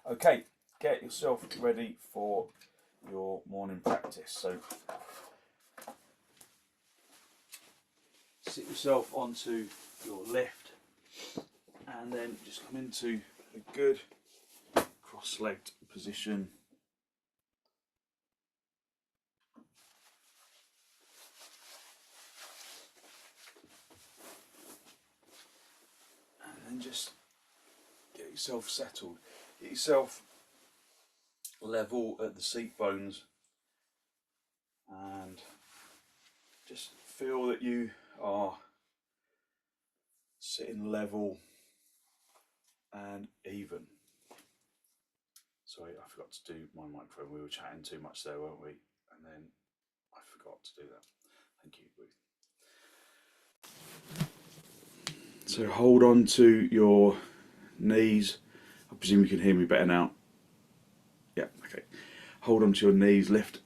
Okay, get yourself ready for your morning practice. So sit yourself onto your lift and then just come into a good cross-legged position. And then just get yourself settled. Get yourself level at the seat bones and just feel that you are sitting level and even. Sorry, I forgot to do my microphone. We were chatting too much there, weren't we? And then I forgot to do that. Thank you, Ruth. So hold on to your knees. I presume you can hear me better now. Yeah, okay. Hold on to your knees, lift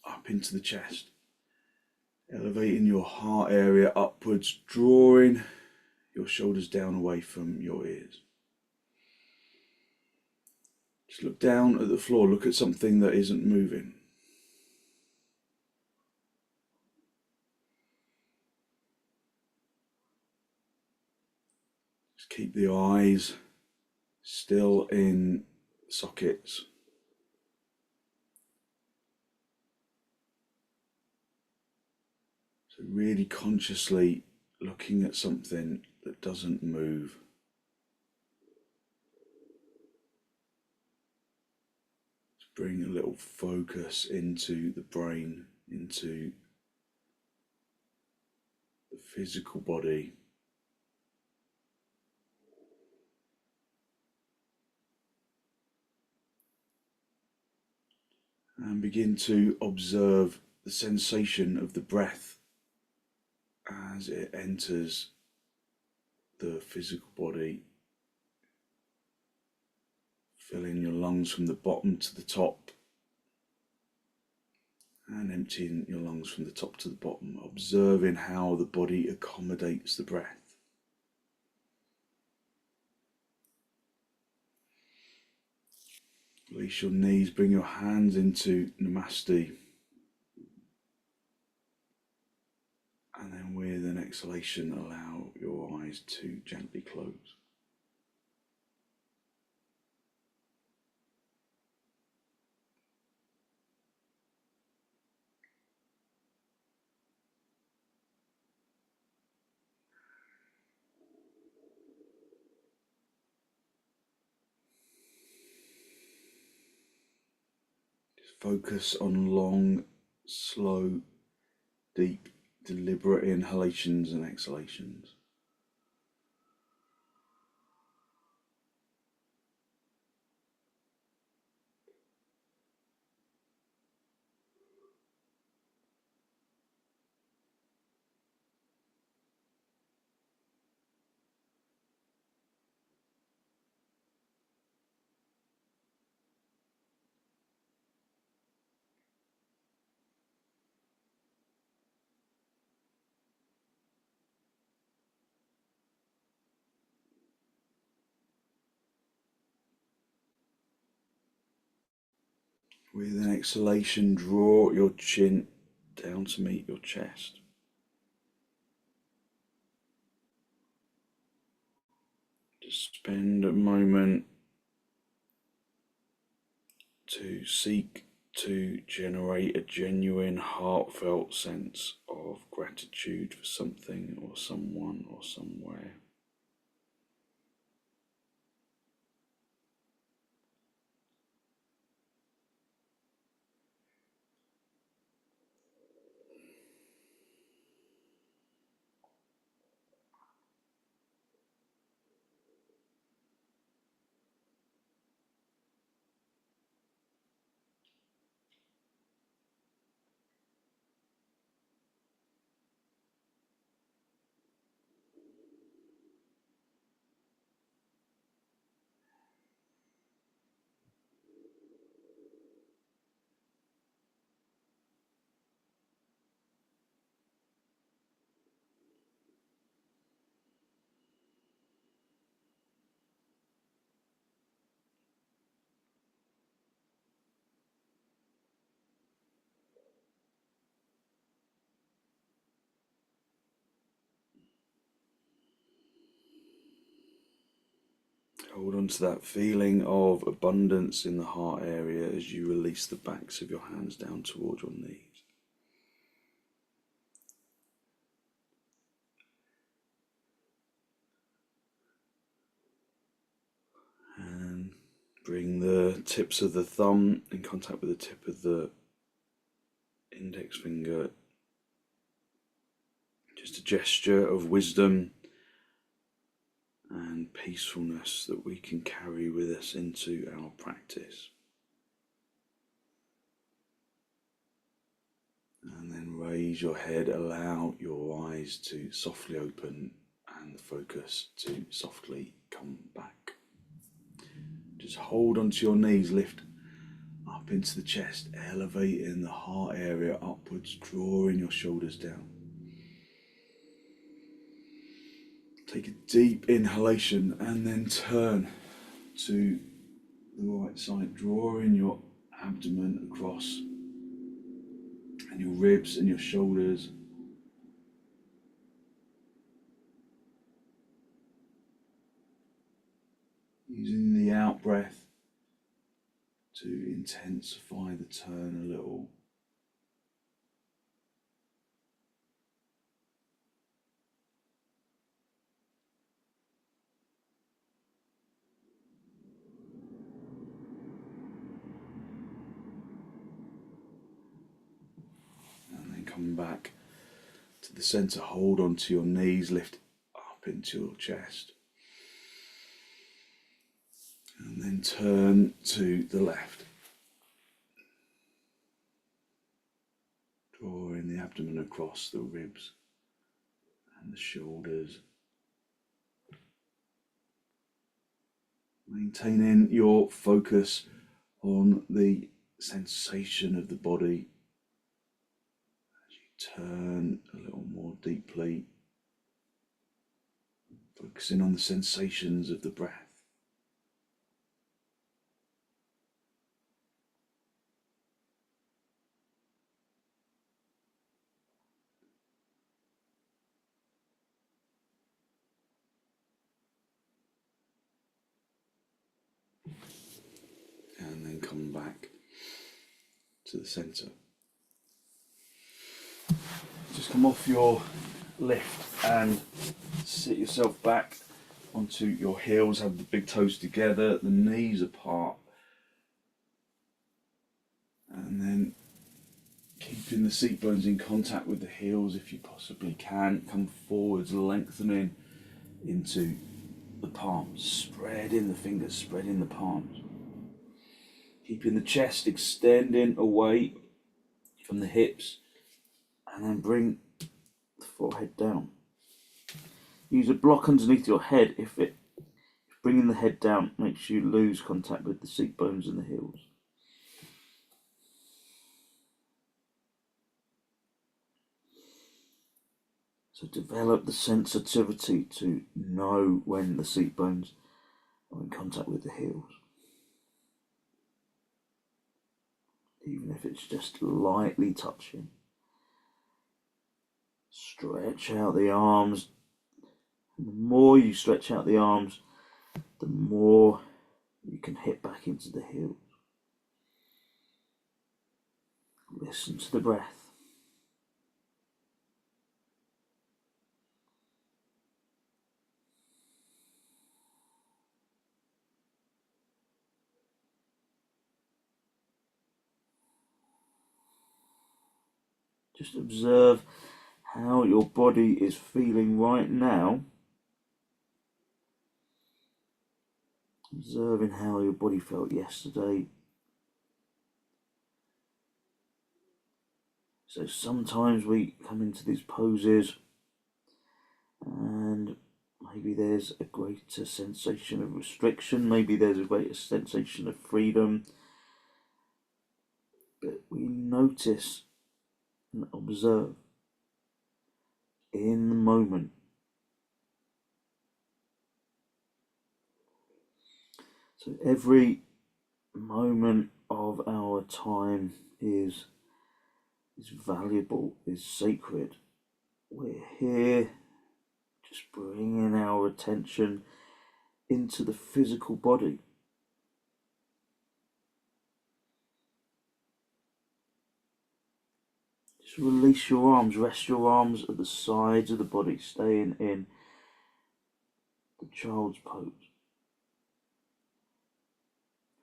up into the chest. Elevating your heart area upwards, drawing your shoulders down away from your ears. Just look down at the floor, look at something that isn't moving. Just keep the eyes still in sockets. So really consciously looking at something that doesn't move. Just bring a little focus into the brain, into the physical body. And begin to observe the sensation of the breath as it enters the physical body, filling your lungs from the bottom to the top and emptying your lungs from the top to the bottom, observing how the body accommodates the breath. Release your knees, bring your hands into Namaste, and then with an exhalation allow your eyes to gently close. Focus on long, slow, deep, deliberate inhalations and exhalations. With an exhalation, draw your chin down to meet your chest. Just spend a moment to seek to generate a genuine, heartfelt sense of gratitude for something or someone or somewhere. Hold on to that feeling of abundance in the heart area as you release the backs of your hands down towards your knees. And bring the tips of the thumb in contact with the tip of the index finger. Just a gesture of wisdom and peacefulness that we can carry with us into our practice. And then raise your head, allow your eyes to softly open and the focus to softly come back. Just hold onto your knees, lift up into the chest, elevating the heart area upwards, drawing your shoulders down. Take a deep inhalation and then turn to the right side, drawing your abdomen across and your ribs and your shoulders. Using the out breath to intensify the turn a little. And then come back to the center, hold onto your knees, lift up into your chest. And then turn to the left. Drawing the abdomen across the ribs and the shoulders. Maintaining your focus on the sensation of the body as you turn a little more deeply, focusing on the sensations of the breath. And then come back to the center. Just come off your lift and sit yourself back onto your heels, have the big toes together, the knees apart, and then keeping the seat bones in contact with the heels if you possibly can. Come forwards, lengthening into the palms, spreading the fingers, spreading the palms. Keeping the chest extending away from the hips, and then bring the forehead down. Use a block underneath your head if bringing the head down makes you lose contact with the seat bones and the heels. So develop the sensitivity to know when the seat bones are in contact with the heels. Even if it's just lightly touching. Stretch out the arms. And the more you stretch out the arms, the more you can hit back into the heels. Listen to the breath. Just observe how your body is feeling right now. Observing how your body felt yesterday. So sometimes we come into these poses and maybe there's a greater sensation of restriction, maybe there's a greater sensation of freedom. But we notice and observe in the moment. So every moment of our time is valuable, is sacred. We're here just bringing our attention into the physical body. Just release your arms, rest your arms at the sides of the body, staying in the child's pose.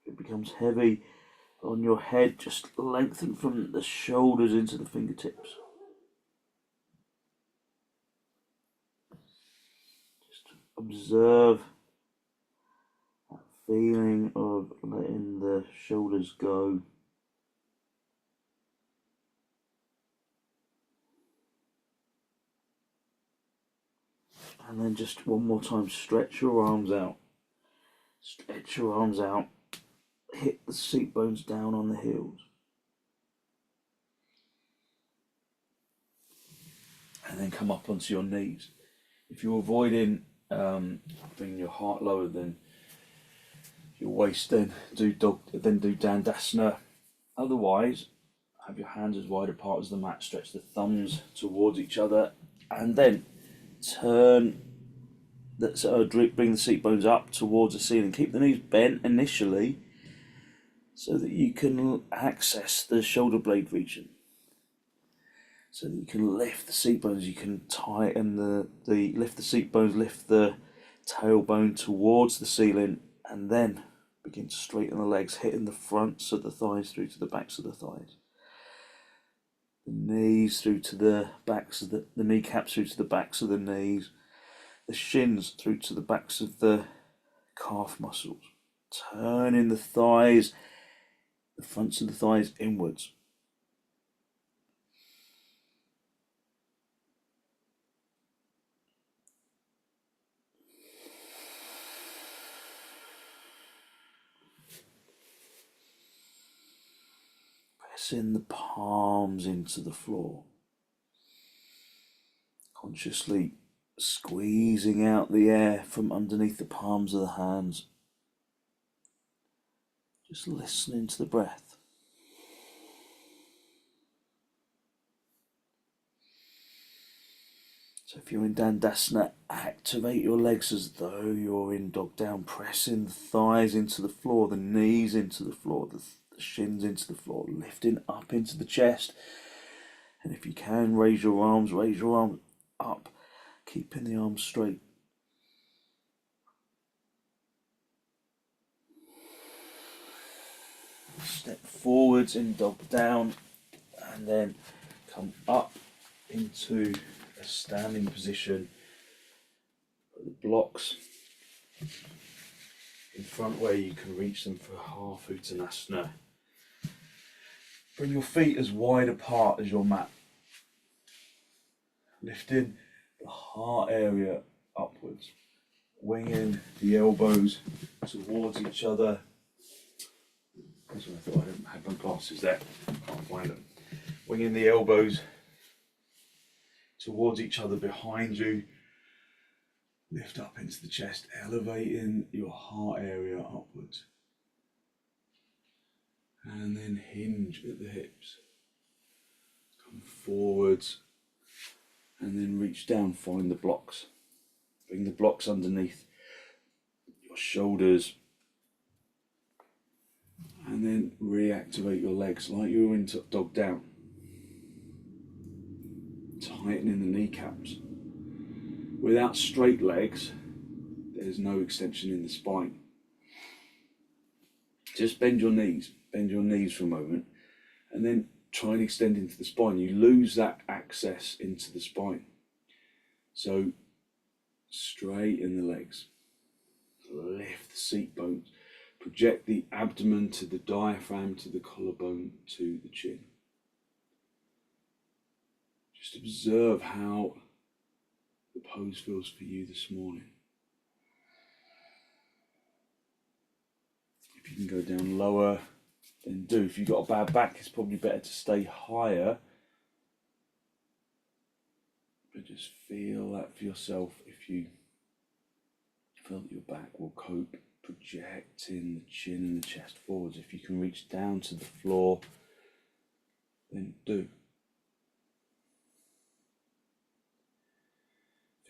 If it becomes heavy on your head, just lengthen from the shoulders into the fingertips. Just observe that feeling of letting the shoulders go. And then just one more time, stretch your arms out. Stretch your arms out. Hit the seat bones down on the heels. And then come up onto your knees. If you're avoiding bringing your heart lower than your waist, then do dandasana. Otherwise, have your hands as wide apart as the mat. Stretch the thumbs towards each other, and then turn. Bring the seat bones up towards the ceiling. Keep the knees bent initially, so that you can access the shoulder blade region. So that you can lift the seat bones. You can tighten lift the seat bones, lift the tailbone towards the ceiling, and then begin to straighten the legs, hitting the fronts of the thighs through to the backs of the thighs. The knees through to the backs of the kneecaps through to the backs of the knees. The shins through to the backs of the calf muscles. Turning the thighs, the fronts of the thighs inwards. Pressing the palms into the floor. Consciously squeezing out the air from underneath the palms of the hands. Just listening to the breath. So if you're in dandasana, activate your legs as though you're in dog down, pressing the thighs into the floor, the knees into the floor, the shins into the floor, lifting up into the chest. And if you can, raise your arms up, keeping the arms straight. Step forwards in dog down, and then come up into a standing position. Put the blocks in front where you can reach them for half uttanasana. Bring your feet as wide apart as your mat. Lifting the heart area upwards. Winging the elbows towards each other. That's what I thought. I didn't have my glasses there. Can't find them. Winging the elbows towards each other behind you. Lift up into the chest, elevating your heart area upwards. And then hinge at the hips. Come forwards. And then reach down, find the blocks. Bring the blocks underneath your shoulders. And then reactivate your legs like you were into dog down. Tightening the kneecaps. Without straight legs, there's no extension in the spine. Just bend your knees for a moment, and then try and extend into the spine. You lose that access into the spine. So straighten the legs, lift the seat bones, project the abdomen to the diaphragm, to the collarbone, to the chin. Just observe how the pose feels for you this morning. If you can go down lower, then do. If you've got a bad back, it's probably better to stay higher. But just feel that for yourself. If you feel that your back will cope, projecting the chin and the chest forwards. If you can reach down to the floor, then do.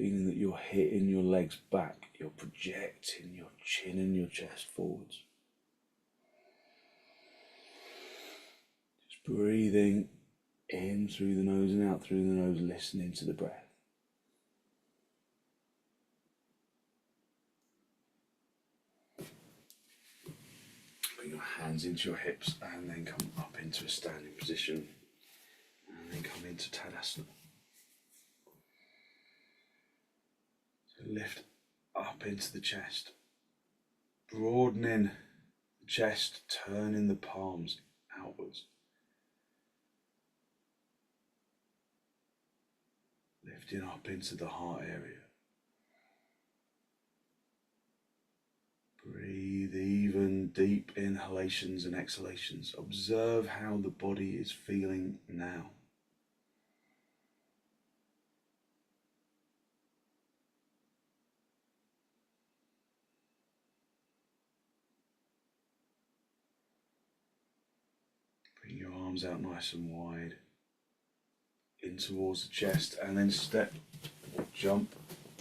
feeling that you're hitting your legs back, you're projecting your chin and your chest forwards. Just breathing in through the nose and out through the nose, listening to the breath. Bring your hands into your hips and then come up into a standing position and then come into Tadasana. So lift up into the chest, broadening the chest, turning the palms outwards. Lifting up into the heart area. Breathe even deep inhalations and exhalations. Observe how the body is feeling now. Bring your arms out nice and wide, in towards the chest, and then step or jump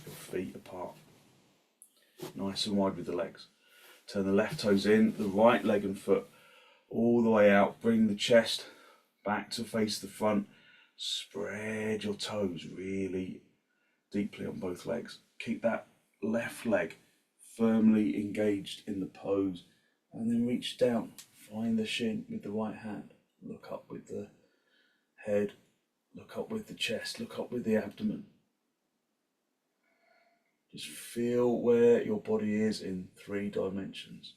your feet apart. Nice and wide with the legs. Turn the left toes in, the right leg and foot all the way out. Bring the chest back to face the front. Spread your toes really deeply on both legs. Keep that left leg firmly engaged in the pose, and then reach down. Find the shin with the right hand. Look up with the head. Look up with the chest. Look up with the abdomen. Just feel where your body is in 3 dimensions.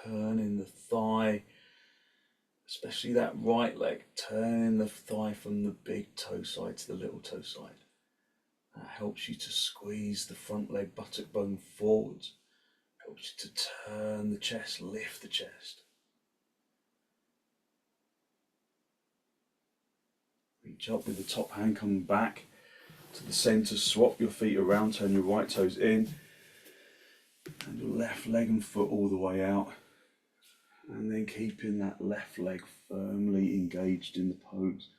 Turning the thigh, especially that right leg, turning the thigh from the big toe side to the little toe side. That helps you to squeeze the front leg buttock bone forwards. Helps you to turn the chest, lift the chest. Reach up with the top hand, come back to the center, swap your feet around, turn your right toes in, and your left leg and foot all the way out. And then keeping that left leg firmly engaged in the pose.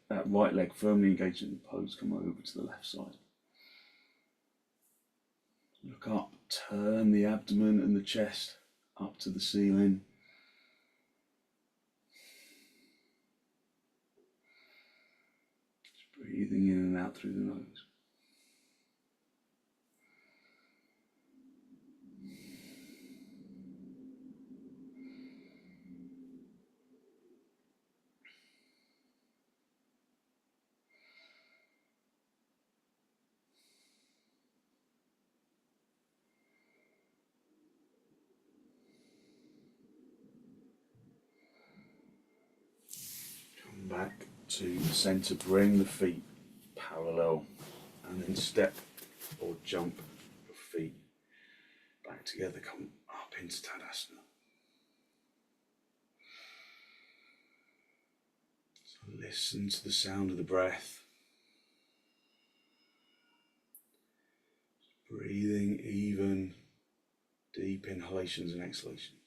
That right leg firmly engaged in the pose, come over to the left side. Look up, turn the abdomen and the chest up to the ceiling. Just breathing in and out through the nose. Back to the center, bring the feet parallel, and then step or jump your feet back together, come up into Tadasana. So listen to the sound of the breath, breathing even deep inhalations and exhalations.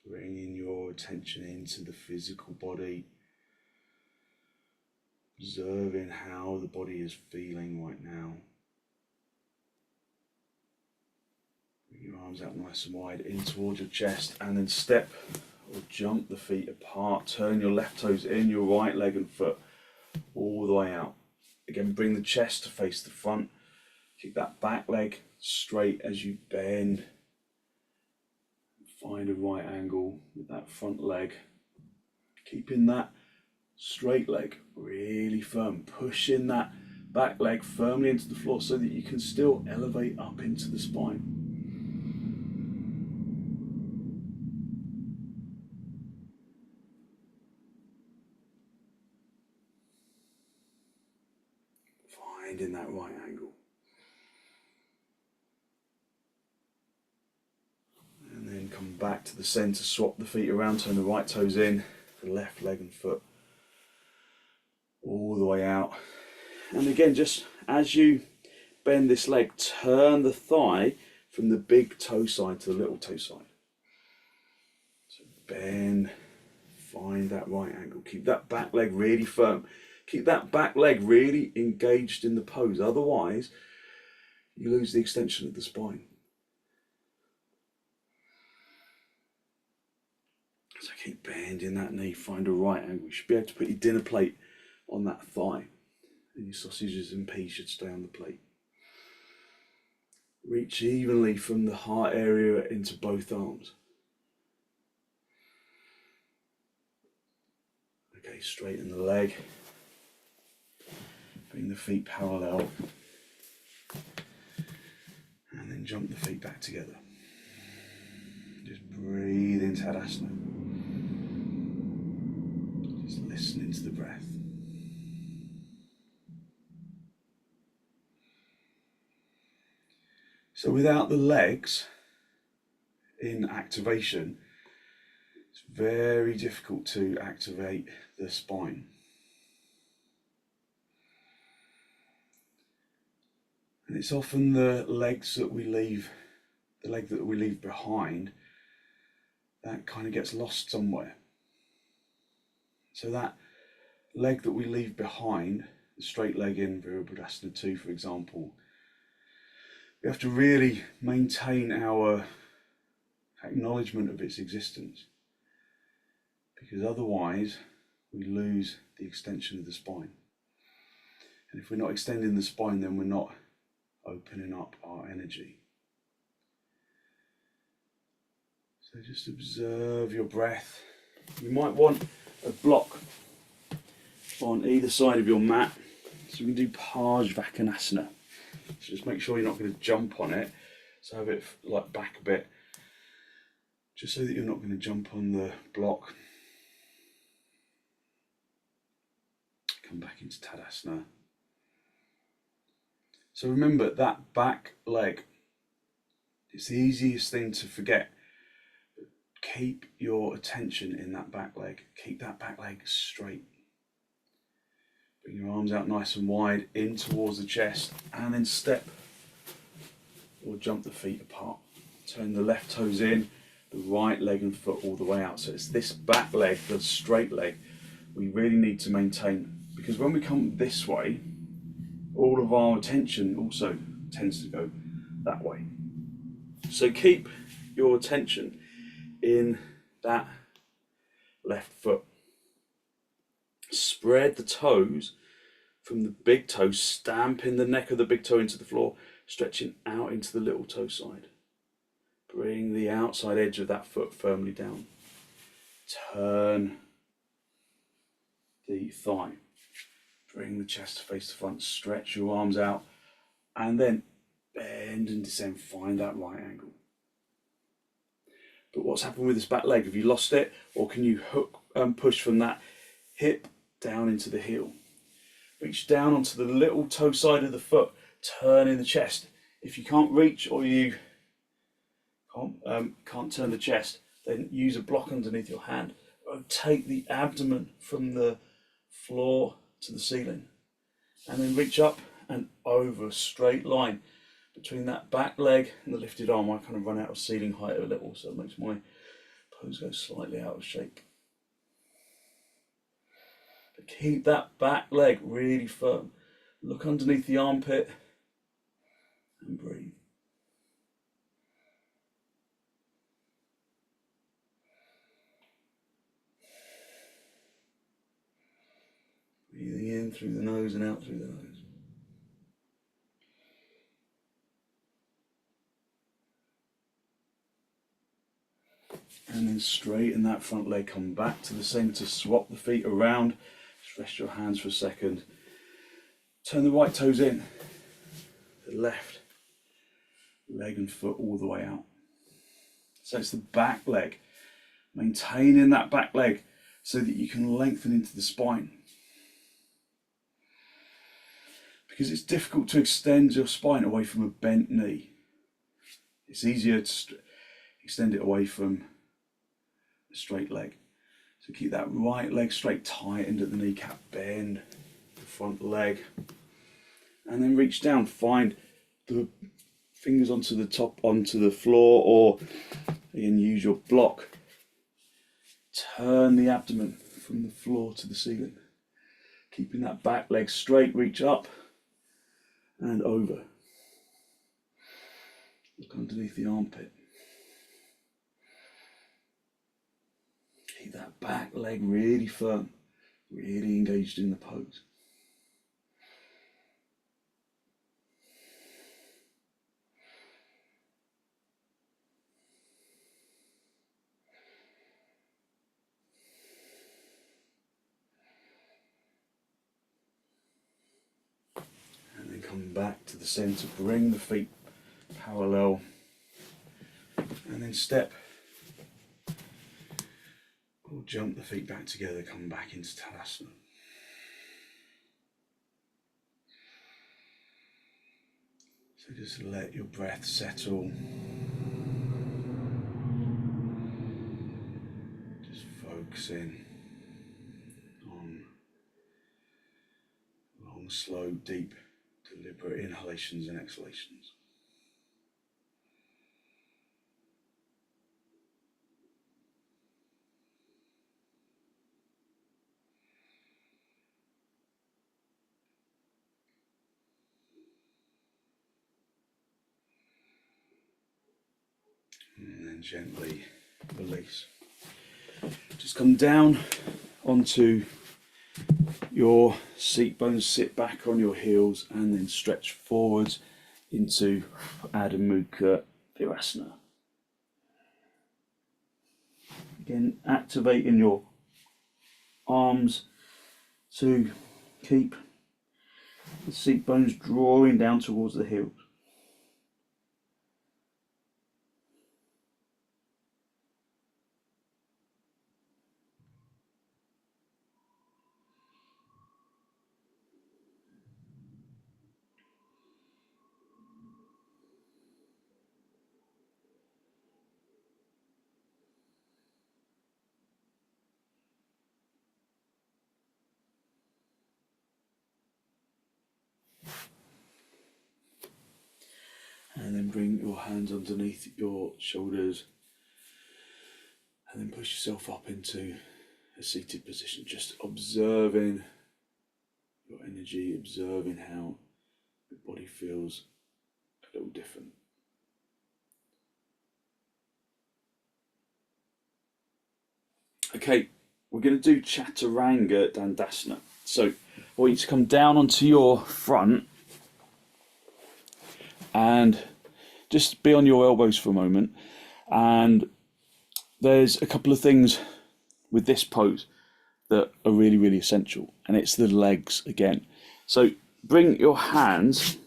Bringing your attention into the physical body, observing how the body is feeling right now. Bring your arms out nice and wide in towards your chest, and then step or jump the feet apart. Turn your left toes in, your right leg and foot all the way out. Again, bring the chest to face the front. Keep that back leg straight as you bend. Find a right angle with that front leg. Keeping that straight leg really firm. Pushing that back leg firmly into the floor so that you can still elevate up into the spine. Finding that right angle. And then come back to the center, swap the feet around, turn the right toes in, the left leg and foot all the way out. And again, just as you bend this leg, turn the thigh from the big toe side to the little toe side. So bend, find that right angle. Keep that back leg really firm. Keep that back leg really engaged in the pose. Otherwise, you lose the extension of the spine. So keep bending that knee, find a right angle. You should be able to put your dinner plate on that thigh, and your sausages and peas should stay on the plate. Reach evenly from the heart area into both arms. Okay, straighten the leg. Bring the feet parallel. And then jump the feet back together. Just breathe into Tadasana. Just listening to the breath. So without the legs in activation, it's very difficult to activate the spine. And it's often the legs that we leave, the leg that we leave behind, that kind of gets lost somewhere. So that leg that we leave behind, the straight leg in Virabhadrasana 2, for example, we have to really maintain our acknowledgement of its existence, because otherwise we lose the extension of the spine. And if we're not extending the spine, then we're not opening up our energy. So just observe your breath. You might want a block on either side of your mat, so you can do parsvakonasana. So just make sure you're not going to jump on it. So have it like back a bit, just so that you're not going to jump on the block. Come back into Tadasana. So remember that back leg, it's the easiest thing to forget. Keep your attention in that back leg. Keep that back leg straight. Bring your arms out nice and wide in towards the chest, and then step or jump the feet apart. Turn the left toes in, the right leg and foot all the way out. So it's this back leg, the straight leg, we really need to maintain, because when we come this way, all of our attention also tends to go that way. So keep your attention in that left foot. Spread the toes from the big toe, stamping the neck of the big toe into the floor, stretching out into the little toe side. Bring the outside edge of that foot firmly down. Turn the thigh. Bring the chest face to front, stretch your arms out, and then bend and descend, find that right angle. But what's happened with this back leg? Have you lost it? Or can you hook and push from that hip down into the heel? Reach down onto the little toe side of the foot, turn in the chest. If you can't reach, or you can't turn the chest, then use a block underneath your hand. Rotate the abdomen from the floor to the ceiling, and then reach up and over a straight line between that back leg and the lifted arm. I kind of run out of ceiling height a little, so it makes my pose go slightly out of shape. But keep that back leg really firm. Look underneath the armpit and breathe. Breathing in through the nose and out through the nose. And then straighten that front leg, come back to the centre, swap the feet around, just rest your hands for a second. Turn the right toes in, the left leg and foot all the way out. So it's the back leg, maintaining that back leg so that you can lengthen into the spine. Because it's difficult to extend your spine away from a bent knee. It's easier to extend it away from a straight leg. So keep that right leg straight, tightened at the kneecap, bend, front leg, and then reach down, find the fingers onto the top, onto the floor, or again use your block. Turn the abdomen from the floor to the ceiling, keeping that back leg straight. Reach up and over. Look underneath the armpit. Keep that back leg really firm, really engaged in the pose. And then come back to the center, bring the feet parallel, and then step or jump the feet back together, come back into Tadasana. So just let your breath settle. Just focusing on long, slow, deep, deliberate inhalations and exhalations. And then gently release. Just come down onto your seat bones, sit back on your heels, and then stretch forwards into Adho Mukha Virasana. Again, activating your arms to keep the seat bones drawing down towards the heels. And then bring your hands underneath your shoulders, and then push yourself up into a seated position, just observing your energy, observing how your body feels a little different. Okay, we're going to do chataranga dandasana. So I want you to come down onto your front and just be on your elbows for a moment. And there's a couple of things with this pose that are really, really essential, and it's the legs again. So bring your hands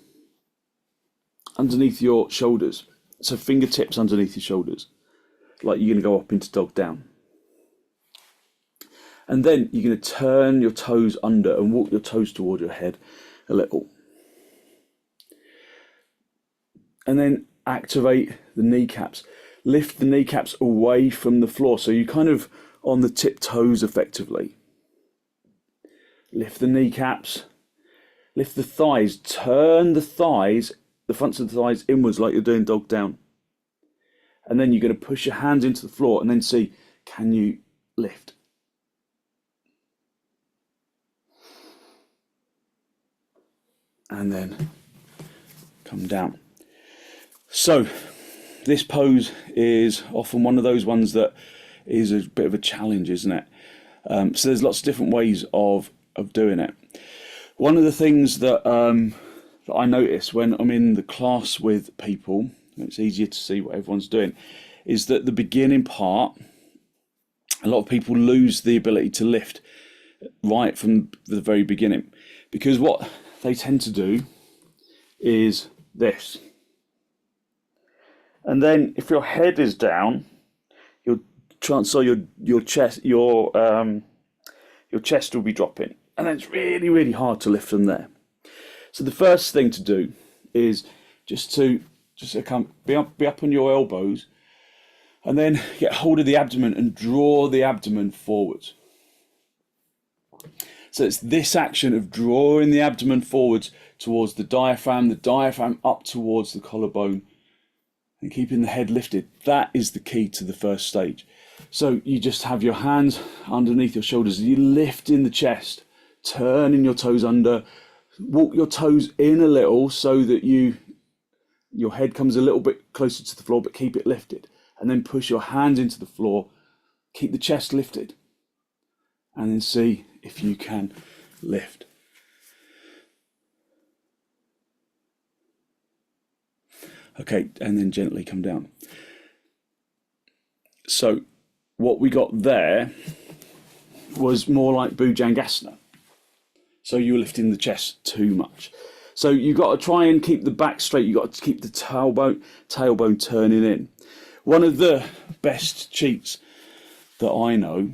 underneath your shoulders, so fingertips underneath your shoulders, like you're going to go up into dog down. And then you're going to turn your toes under and walk your toes toward your head a little. And then activate the kneecaps. Lift the kneecaps away from the floor, so you're kind of on the tiptoes effectively. Lift the kneecaps, lift the thighs, turn the thighs, the fronts of the thighs inwards like you're doing dog down. And then you're going to push your hands into the floor and then see, can you lift? And then come down. So this pose is often one of those ones that is a bit of a challenge, isn't it? So there's lots of different ways of doing it. One of the things that I notice when I'm in the class with people, it's easier to see what everyone's doing, is that the beginning part, a lot of people lose the ability to lift right from the very beginning, because what they tend to do is this. And then if your head is down, your chest will be dropping, and then it's really, really hard to lift from there. So the first thing to do is just be up on your elbows, and then get hold of the abdomen and draw the abdomen forwards. So it's this action of drawing the abdomen forwards towards the diaphragm up towards the collarbone, and keeping the head lifted. That is the key to the first stage. So you just have your hands underneath your shoulders, you lift in the chest, turning your toes under, walk your toes in a little so that your head comes a little bit closer to the floor, but keep it lifted. And then push your hands into the floor, keep the chest lifted, and then see if you can lift. Okay, and then gently come down. So what we got there was more like bhujangasana. So you were lifting the chest too much. So you've got to try and keep the back straight. You've got to keep the tailbone turning in. One of the best cheats that I know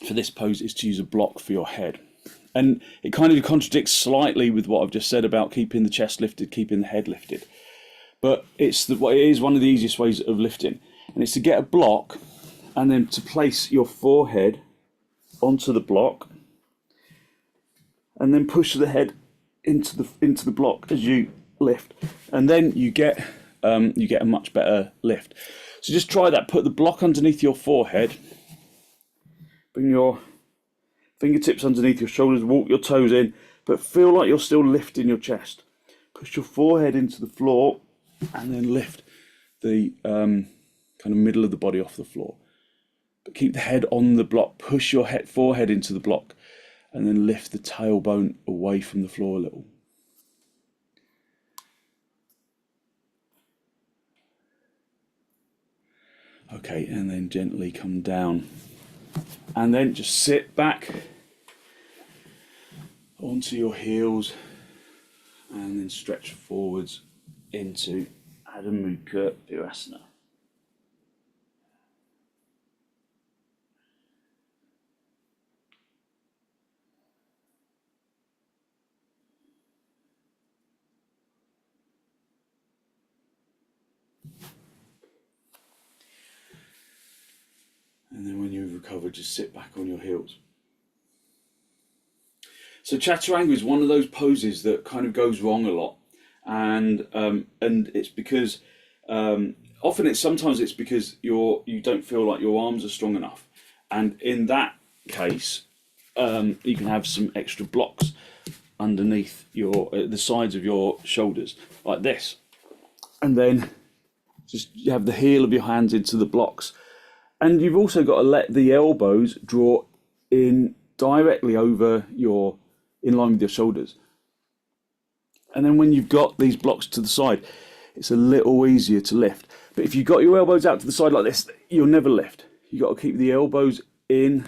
for this pose is to use a block for your head. And it kind of contradicts slightly with what I've just said about keeping the chest lifted, keeping the head lifted. But it is one of the easiest ways of lifting. And it's to get a block and then to place your forehead onto the block and then push the head into the block as you lift. And then you get a much better lift. So just try that. Put the block underneath your forehead. Bring your fingertips underneath your shoulders, walk your toes in, but feel like you're still lifting your chest. Push your forehead into the floor and then lift the kind of middle of the body off the floor. But keep the head on the block, push your forehead into the block and then lift the tailbone away from the floor a little. Okay, and then gently come down. And then just sit back onto your heels and then stretch forwards into Adho Mukha Virasana. And then when you've recovered, just sit back on your heels. So chaturanga is one of those poses that kind of goes wrong a lot, and it's because sometimes it's because you don't feel like your arms are strong enough, and in that case, you can have some extra blocks underneath the sides of your shoulders like this, and then just have the heel of your hands into the blocks. And you've also got to let the elbows draw in directly over in line with your shoulders. And then when you've got these blocks to the side, it's a little easier to lift. But if you've got your elbows out to the side like this, you'll never lift. You've got to keep the elbows in.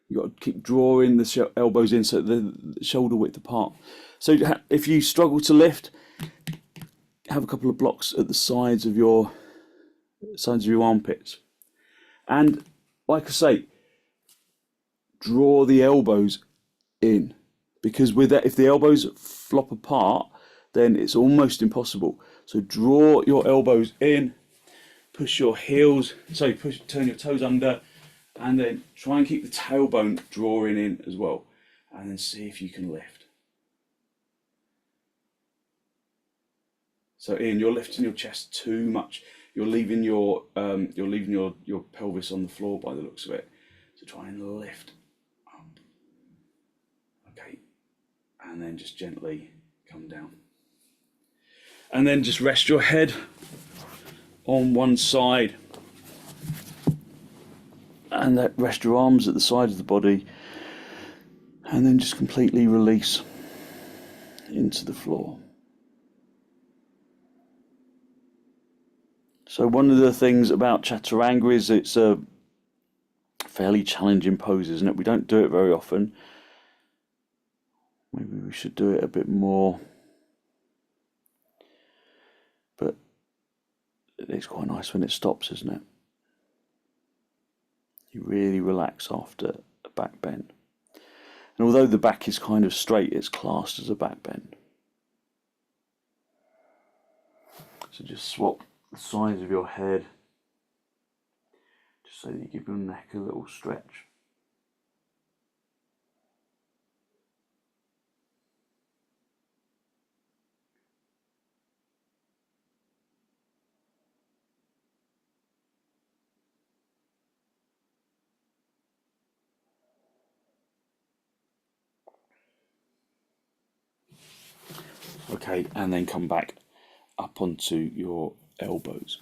You've got to keep drawing the elbows in so the shoulder width apart. So if you struggle to lift, have a couple of blocks at the sides of your armpits. And like I say, draw the elbows in, because with that, if the elbows flop apart, then it's almost impossible. So draw your elbows in, turn your toes under, and then try and keep the tailbone drawing in as well, and then see if you can lift. So Ian, you're lifting your chest too much. You're leaving your pelvis on the floor by the looks of it. So try and lift up. Okay, and then just gently come down. And then just rest your head on one side, and then rest your arms at the side of the body, and then just completely release into the floor. So one of the things about chaturanga is it's a fairly challenging pose, isn't it? We don't do it very often. Maybe we should do it a bit more. But it's quite nice when it stops, isn't it? You really relax after a back bend. And although the back is kind of straight, it's classed as a back bend. So just swap the sides of your head, just so that you give your neck a little stretch. Okay, and then come back up onto your elbows.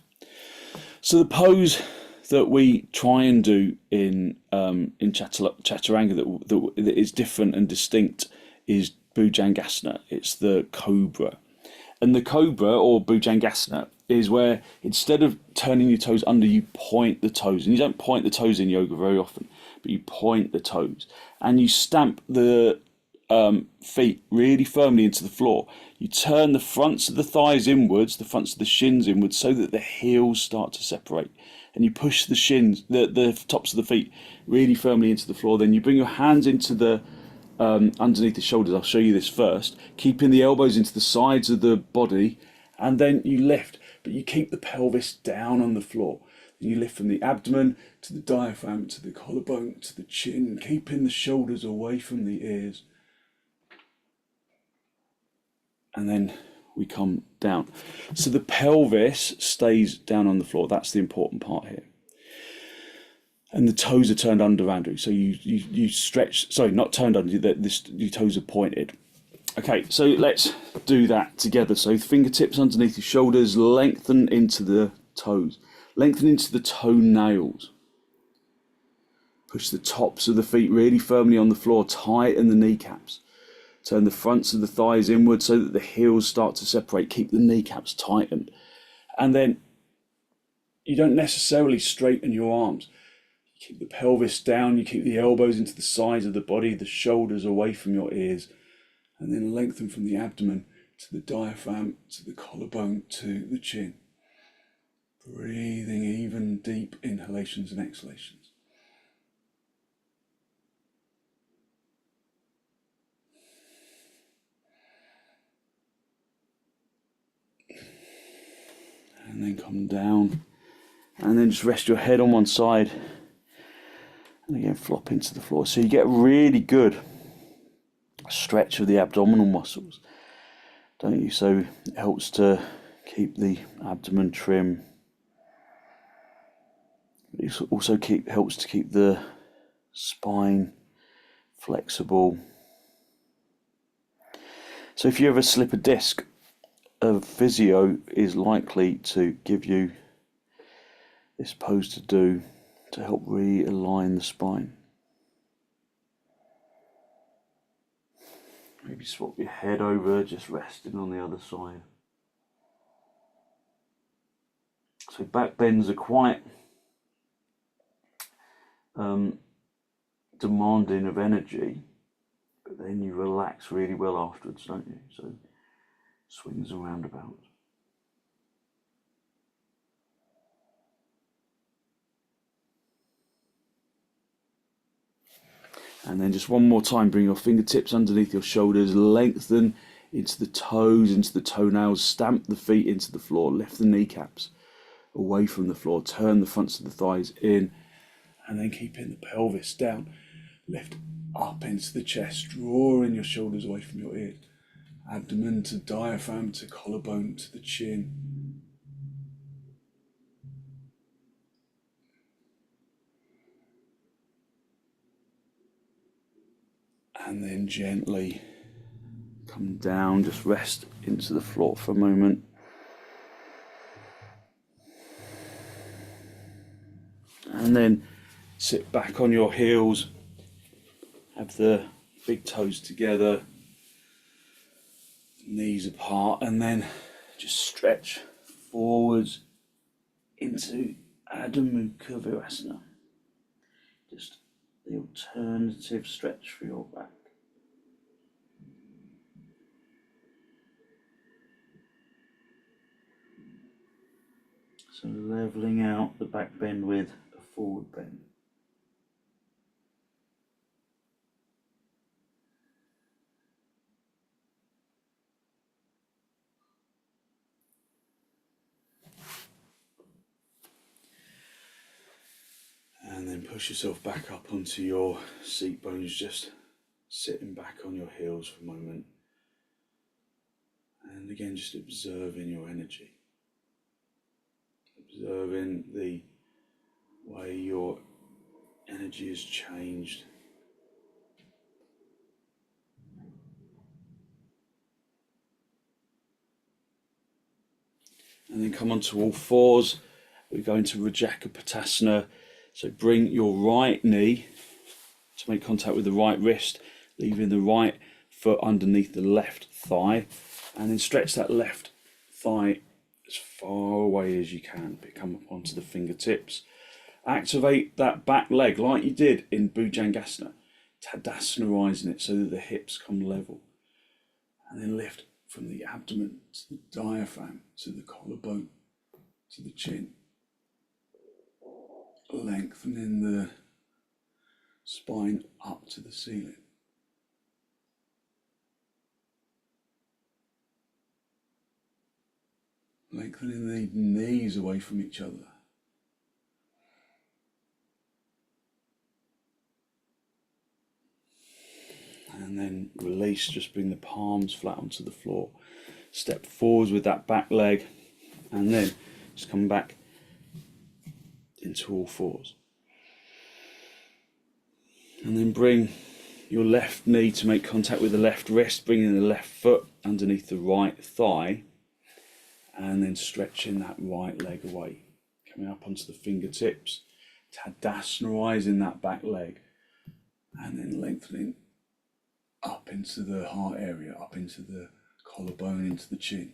So the pose that we try and do in chaturanga that is different and distinct is bhujangasana. It's the cobra. And the cobra, or bhujangasana, is where instead of turning your toes under, you point the toes. And you don't point the toes in yoga very often, but you point the toes. And you stamp the feet really firmly into the floor. You turn the fronts of the thighs inwards, the fronts of the shins inwards, so that the heels start to separate. And you push the shins, the tops of the feet really firmly into the floor. Then you bring your hands into the underneath the shoulders. I'll show you this first. Keeping the elbows into the sides of the body, and then you lift, but you keep the pelvis down on the floor. You lift from the abdomen to the diaphragm, to the collarbone, to the chin, keeping the shoulders away from the ears. And then we come down. So the pelvis stays down on the floor. That's the important part here. And the toes are turned under, Andrew. So you stretch, sorry, not turned under, your toes are pointed. Okay, so let's do that together. So fingertips underneath your shoulders, lengthen into the toes. Lengthen into the toenails. Push the tops of the feet really firmly on the floor, tighten the kneecaps. Turn the fronts of the thighs inward so that the heels start to separate. Keep the kneecaps tightened. And then you don't necessarily straighten your arms. You keep the pelvis down, you keep the elbows into the sides of the body, the shoulders away from your ears. And then lengthen from the abdomen to the diaphragm, to the collarbone, to the chin. Breathing even deep inhalations and exhalations. And then come down, and then just rest your head on one side, and again flop into the floor. So you get a really good stretch of the abdominal muscles, don't you? So it helps to keep the abdomen trim. It also helps to keep the spine flexible. So if you ever slip a disc, a physio is likely to give you this pose to do to help realign the spine. Maybe swap your head over, just resting on the other side. So back bends are quite demanding of energy, but then you relax really well afterwards, don't you? So swings and roundabouts. And then just one more time, bring your fingertips underneath your shoulders, lengthen into the toes, into the toenails, stamp the feet into the floor, lift the kneecaps away from the floor, turn the fronts of the thighs in, and then keeping the pelvis down. Lift up into the chest, drawing your shoulders away from your ears. Abdomen to diaphragm, to collarbone, to the chin. And then gently come down, just rest into the floor for a moment. And then sit back on your heels, have the big toes together, knees apart, and then just stretch forwards into Adho Mukha Virasana. Just the alternative stretch for your back. So leveling out the back bend with a forward bend. And then push yourself back up onto your seat bones, just sitting back on your heels for a moment. And again, just observing your energy. Observing the way your energy has changed. And then come onto all fours. We go into rajakapotasana. So bring your right knee to make contact with the right wrist, leaving the right foot underneath the left thigh, and then stretch that left thigh as far away as you can. Come up onto the fingertips. Activate that back leg like you did in bhujangasana, tadasanaizing it so that the hips come level. And then lift from the abdomen to the diaphragm, to the collarbone, to the chin. Lengthening the spine up to the ceiling. Lengthening the knees away from each other. And then release, just bring the palms flat onto the floor. Step forwards with that back leg, and then just come back into all fours. And then bring your left knee to make contact with the left wrist, bringing the left foot underneath the right thigh, and then stretching that right leg away. Coming up onto the fingertips, tadasanaizing that back leg, and then lengthening up into the heart area, up into the collarbone, into the chin.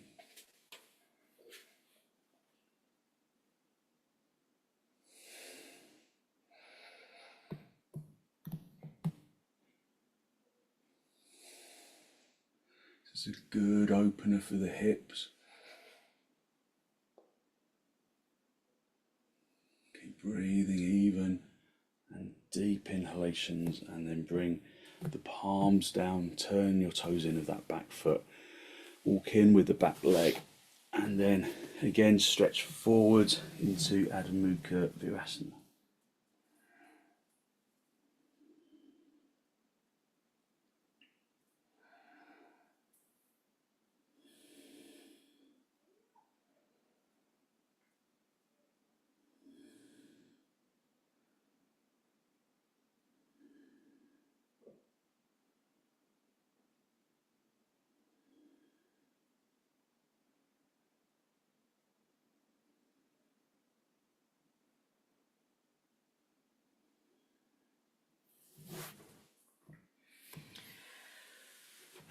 This is a good opener for the hips. Keep breathing even and deep inhalations, and then bring the palms down, turn your toes in of that back foot, walk in with the back leg, and then again stretch forward into Adho Mukha Virasana.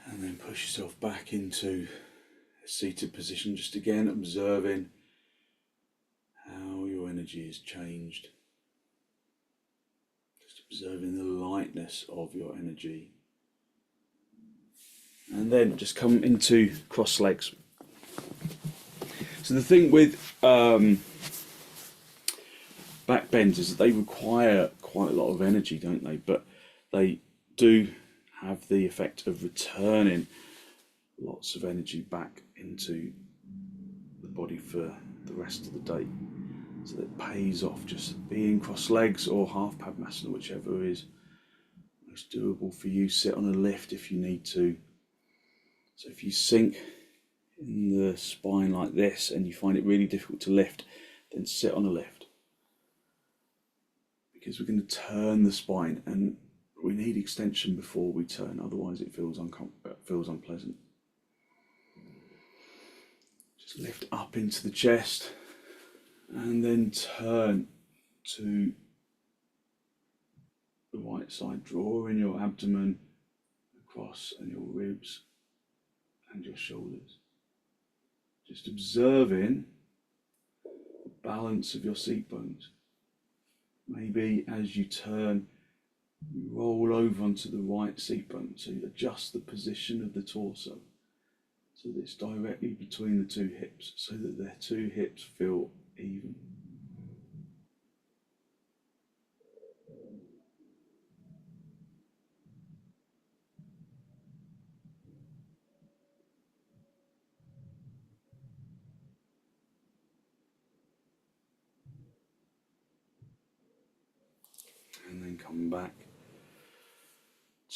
And then push yourself back into a seated position, just again observing how your energy has changed. Just observing the lightness of your energy. And then just come into cross legs. So the thing with back bends is that they require quite a lot of energy, don't they? But they do have the effect of returning lots of energy back into the body for the rest of the day. So it pays off just being cross legs or half padmasana, whichever is most doable for you. Sit on a lift if you need to. So if you sink in the spine like this and you find it really difficult to lift, then sit on a lift. Because we're going to turn the spine, and we need extension before we turn, otherwise it feels unpleasant. Just lift up into the chest and then turn to the right side, drawing your abdomen across and your ribs and your shoulders. Just observing the balance of your seat bones. Maybe as you turn, you roll over onto the right seat bone, so you adjust the position of the torso so that it's directly between the two hips, so that the two hips feel even. And then come back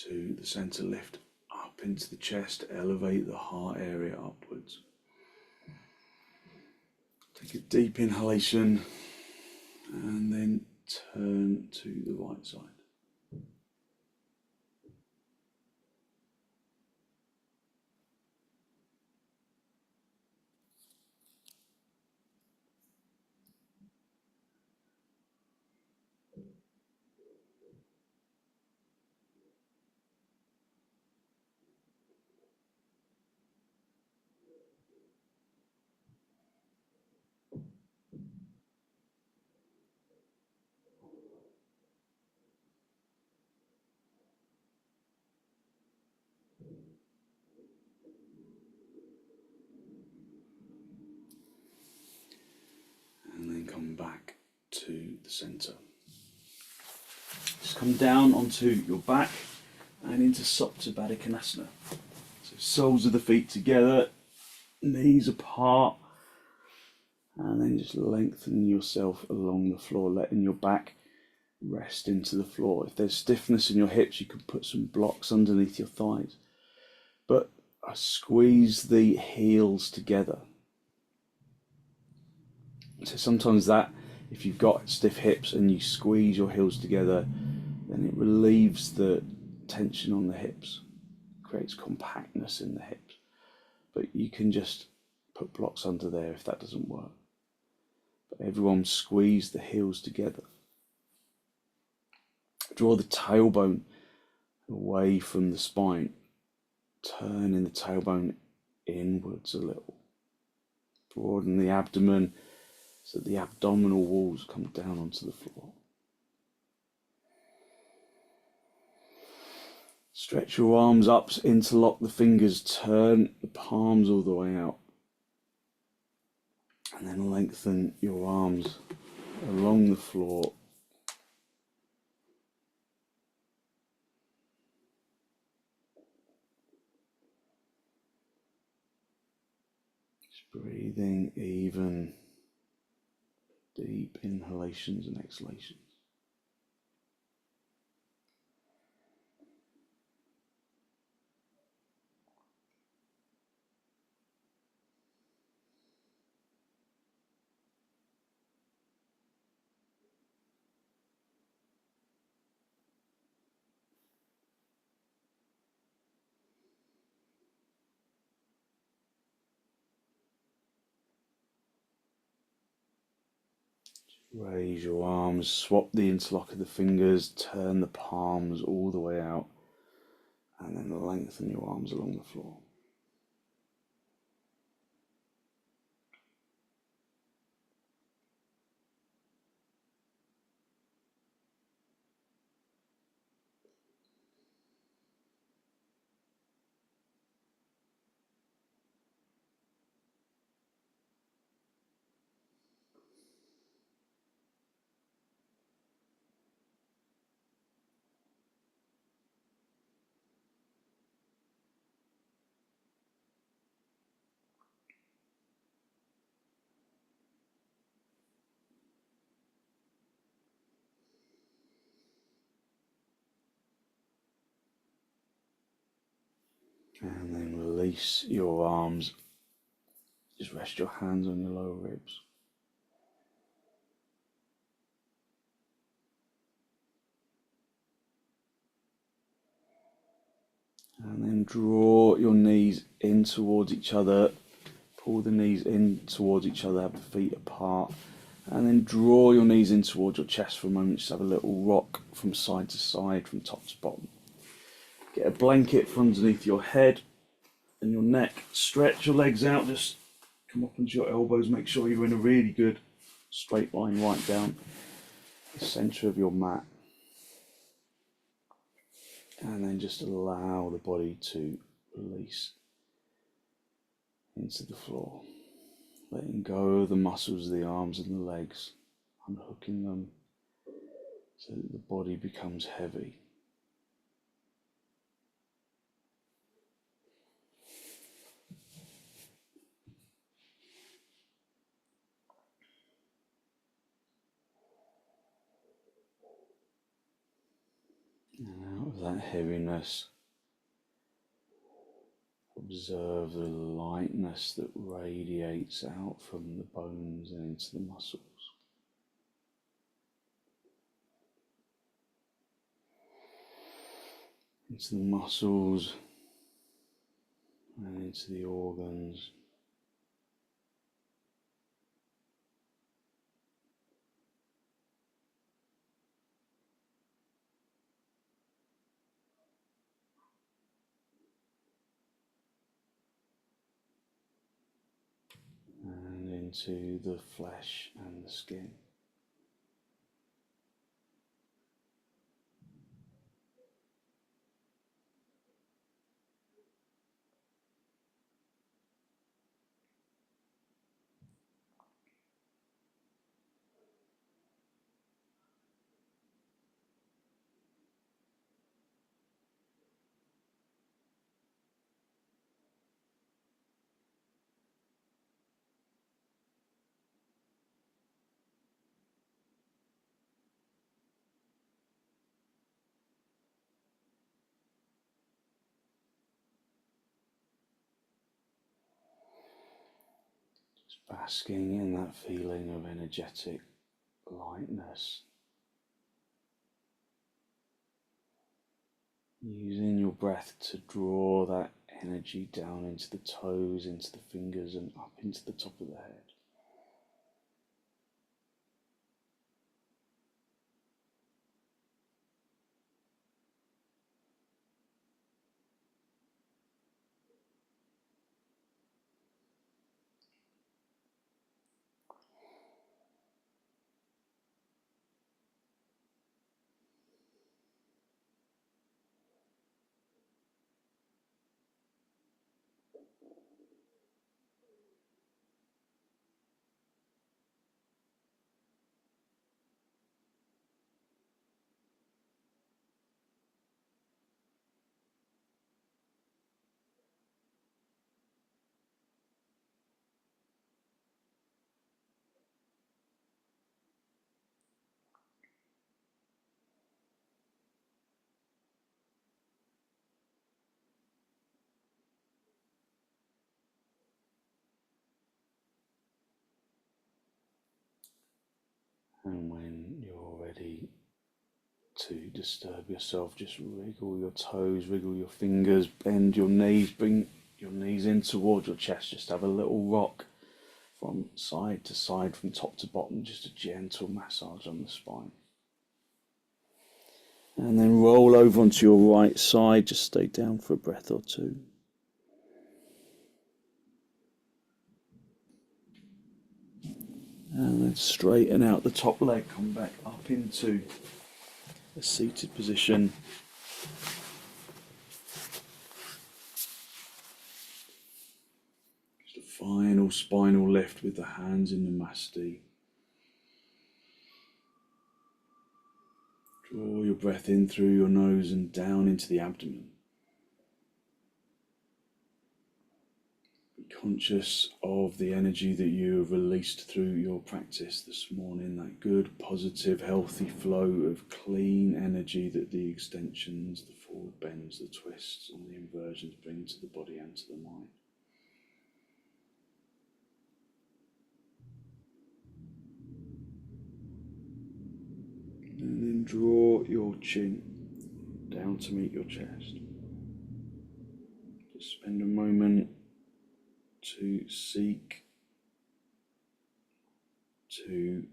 to the center, lift up into the chest, elevate the heart area upwards. Take a deep inhalation and then turn to the right side. back to the centre. Just come down onto your back and into supta baddha konasana. So soles of the feet together, knees apart, and then just lengthen yourself along the floor, letting your back rest into the floor. If there's stiffness in your hips, you can put some blocks underneath your thighs. But I squeeze the heels together. So sometimes that, if you've got stiff hips and you squeeze your heels together, then it relieves the tension on the hips, creates compactness in the hips. But you can just put blocks under there if that doesn't work. But everyone squeeze the heels together. Draw the tailbone away from the spine, turning the tailbone inwards a little. Broaden the abdomen so that the abdominal walls come down onto the floor. Stretch your arms up, interlock the fingers, turn the palms all the way out. And then lengthen your arms along the floor. Just breathing even, deep inhalations and exhalations. Raise your arms, swap the interlock of the fingers, turn the palms all the way out, and then lengthen your arms along the floor. And then release your arms. Just rest your hands on your lower ribs. And then draw your knees in towards each other. Pull the knees in towards each other, have the feet apart. And then draw your knees in towards your chest for a moment. Just have a little rock from side to side, from top to bottom. Get a blanket from underneath your head and your neck. Stretch your legs out, just come up onto your elbows. Make sure you're in a really good straight line right down the centre of your mat. And then just allow the body to release into the floor. Letting go of the muscles of the arms and the legs, unhooking them so that the body becomes heavy. And out of that heaviness, observe the lightness that radiates out from the bones and into the muscles. Into the muscles and into the organs. And into the flesh and the skin. basking in that feeling of energetic lightness. Using your breath to draw that energy down into the toes, into the fingers, and up into the top of the head. And when you're ready to disturb yourself, just wriggle your toes, wriggle your fingers, bend your knees, bring your knees in towards your chest. Just have a little rock from side to side, from top to bottom, just a gentle massage on the spine. And then roll over onto your right side, just stay down for a breath or two. And then straighten out the top leg, come back up into a seated position. Just a final spinal lift with the hands in the masti. Draw your breath in through your nose and down into the abdomen. Be conscious of the energy that you have released through your practice this morning, that good, positive, healthy flow of clean energy that the extensions, the forward bends, the twists and the inversions bring to the body and to the mind. And then draw your chin down to meet your chest. Just spend a moment to seek to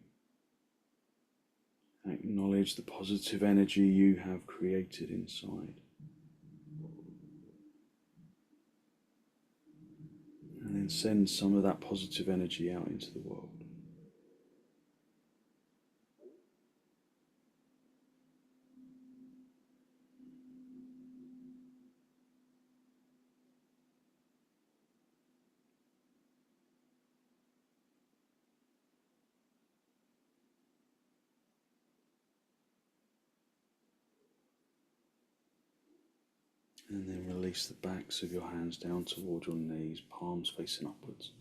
acknowledge the positive energy you have created inside. And then send some of that positive energy out into the world. And then release the backs of your hands down toward your knees, palms facing upwards.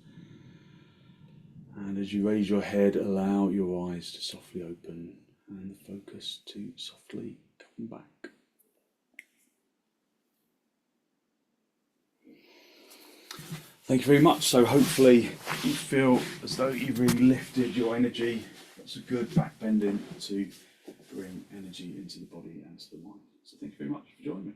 And as you raise your head, allow your eyes to softly open and the focus to softly come back. Thank you very much. So hopefully you feel as though you've really lifted your energy. That's a good back bending to bring energy into the body and to the mind. So thank you very much for joining me.